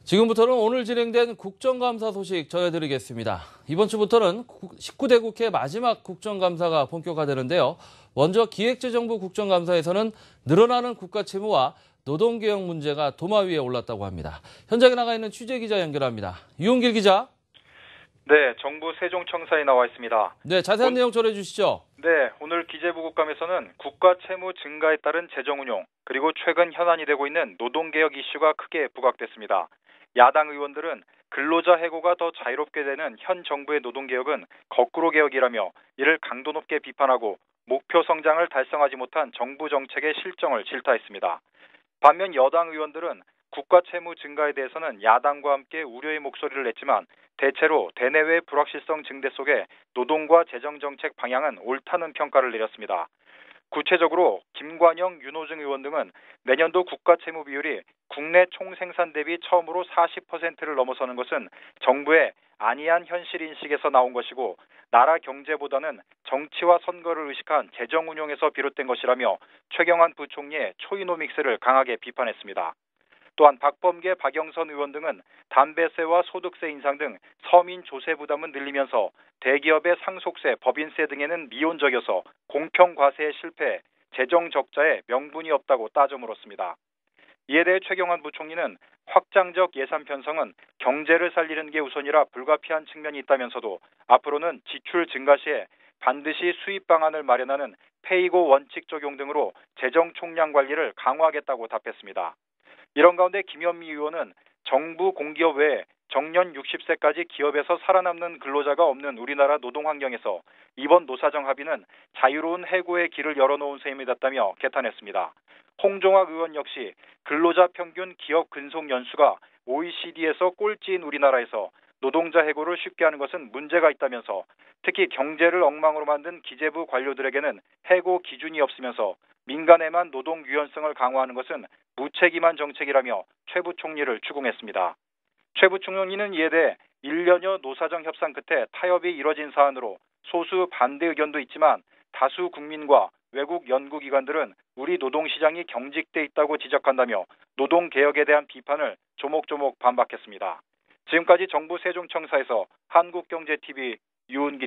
지금부터는 오늘 진행된 국정감사 소식 전해드리겠습니다. 이번 주부터는 19대 국회 마지막 국정감사가 본격화되는데요. 먼저 기획재정부 국정감사에서는 늘어나는 국가채무와 노동개혁 문제가 도마 위에 올랐다고 합니다. 현장에 나가 있는 취재기자 연결합니다. 유은길 기자. 네, 정부 세종청사에 나와 있습니다. 네, 자세한 내용 전해주시죠. 네, 오늘 기재부 국감에서는 국가 채무 증가에 따른 재정운용, 그리고 최근 현안이 되고 있는 노동개혁 이슈가 크게 부각됐습니다. 야당 의원들은 근로자 해고가 더 자유롭게 되는 현 정부의 노동개혁은 거꾸로 개혁이라며 이를 강도 높게 비판하고 목표 성장을 달성하지 못한 정부 정책의 실정을 질타했습니다. 반면 여당 의원들은 국가 채무 증가에 대해서는 야당과 함께 우려의 목소리를 냈지만 대체로 대내외 불확실성 증대 속에 노동과 재정정책 방향은 옳다는 평가를 내렸습니다. 구체적으로 김관영, 윤호중 의원 등은 내년도 국가 채무 비율이 국내 총생산 대비 처음으로 40%를 넘어서는 것은 정부의 안이한 현실 인식에서 나온 것이고 나라 경제보다는 정치와 선거를 의식한 재정 운용에서 비롯된 것이라며 최경환 부총리의 초이노믹스를 강하게 비판했습니다. 또한 박범계, 박영선 의원 등은 담배세와 소득세 인상 등 서민 조세 부담은 늘리면서 대기업의 상속세, 법인세 등에는 미온적이어서 공평 과세에 실패해 재정 적자에 명분이 없다고 따져 물었습니다. 이에 대해 최경환 부총리는 확장적 예산 편성은 경제를 살리는 게 우선이라 불가피한 측면이 있다면서도 앞으로는 지출 증가 시에 반드시 수입 방안을 마련하는 페이고 원칙 적용 등으로 재정 총량 관리를 강화하겠다고 답했습니다. 이런 가운데 김현미 의원은 정부 공기업 외에 정년 60세까지 기업에서 살아남는 근로자가 없는 우리나라 노동 환경에서 이번 노사정 합의는 자유로운 해고의 길을 열어놓은 셈이 됐다며 개탄했습니다. 홍종학 의원 역시 근로자 평균 기업 근속 연수가 OECD에서 꼴찌인 우리나라에서 노동자 해고를 쉽게 하는 것은 문제가 있다면서 특히 경제를 엉망으로 만든 기재부 관료들에게는 해고 기준이 없으면서 민간에만 노동 유연성을 강화하는 것은 무책임한 정책이라며 최 부총리를 추궁했습니다. 최 부총리는 이에 대해 1년여 노사정 협상 끝에 타협이 이뤄진 사안으로 소수 반대 의견도 있지만 다수 국민과 외국 연구기관들은 우리 노동시장이 경직돼 있다고 지적한다며 노동개혁에 대한 비판을 조목조목 반박했습니다. 지금까지 정부 세종청사에서 한국경제TV 유은기